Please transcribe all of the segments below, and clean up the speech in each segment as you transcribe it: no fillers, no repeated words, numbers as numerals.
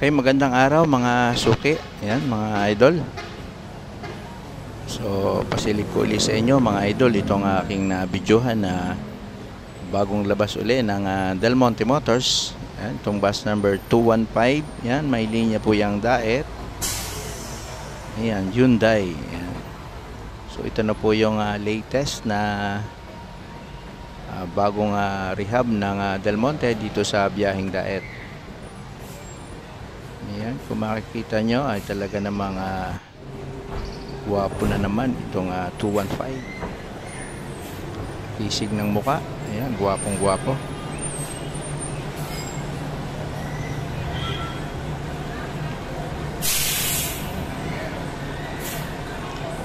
Okay, magandang araw mga suki. Ayan, mga idol. So, pasilig ko ulit sa inyo mga idol itong aking na-videohan na bagong labas uli ng Del Monte Motors. Ayan, itong bus number 215. Ayan, may linya po yung Daet. Ayan, Hyundai. Ayan. So, ito na po yung latest na bagong rehab ng Del Monte dito sa biyaheng Daet. Ayan, kung makikita nyo ay talaga namang guwapo na naman itong 215. Kisig ng muka. Ayan, guwapong guwapo.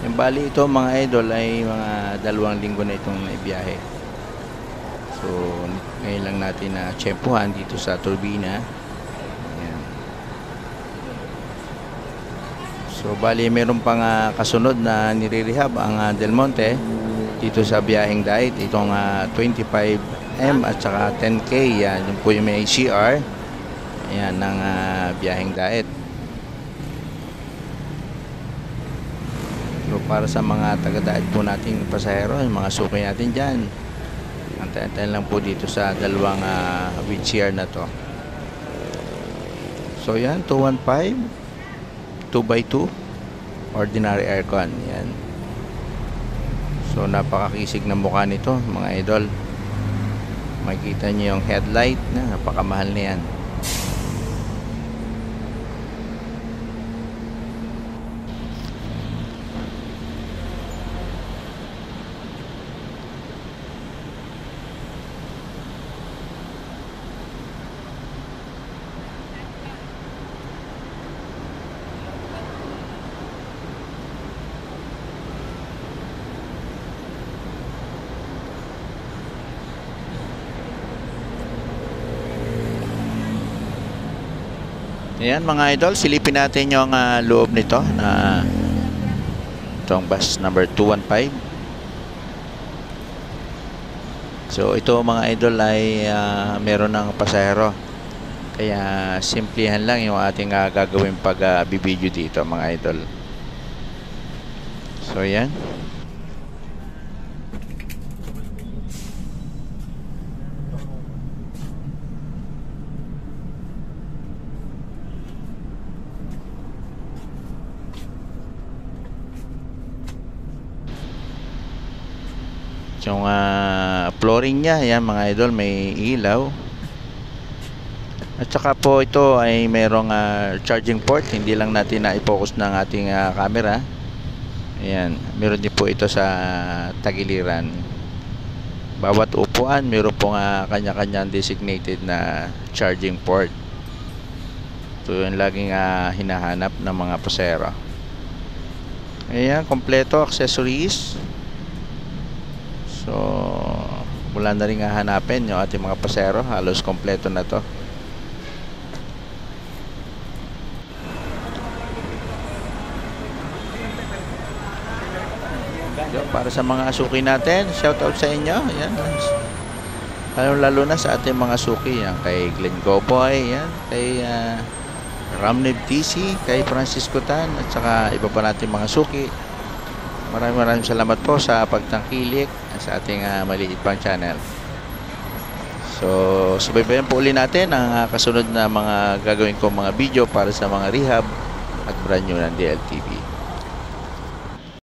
Yung bali ito mga idol ay mga 2 linggo na itong naibiyahe. So ngayon lang natin na tsempuhan dito sa turbina. So bali meron pang kasunod na nire-rehab ang Del Monte dito sa biyaheng Daet, itong 25M at saka 10K. Yan yung po yung may CR. Ayan ng biyaheng Daet. So para sa mga taga-Daet po nating pasahero, yung mga suki natin dyan, antay-antay lang po dito sa dalawang with CR na to. So yan, 215 2x2 ordinary aircon. Yan. So napakakisig ng mukha nito mga idol. Makikita niyo yung headlight na napakamahal na yan. Ayan mga idol, silipin natin yung loob nito na itong bus number 215. So ito mga idol ay meron ng pasahero, kaya simplihan lang yung ating gagawin pag bibideo dito mga idol. So yan. Yung flooring niya, yan mga idol, may ilaw. At saka po ito ay mayroong charging port. Hindi lang natin na i-focus ng ating camera. Ayan, meron din po ito sa tagiliran. Bawat upuan meron pong kanya-kanyang designated na charging port. Ito yung laging hinahanap ng mga pasahero. Ayan, kompleto accessories. So wala na rin hahanapin yung ating mga pasahero, halos kompleto na to. So, para sa mga suki natin, shout out sa inyo. Yan, lalo na sa ating mga suki, yan, kay Glenn Goboy, yan, kay Ramneb TC, kay Francisco Tan, at saka iba pa natin mga suki. Maraming salamat po sa pagtangkilik sa ating maliit pang channel. So subaybayan po ulit natin ang kasunod na mga gagawin kong mga video para sa mga rehab at brand new ng DLTV.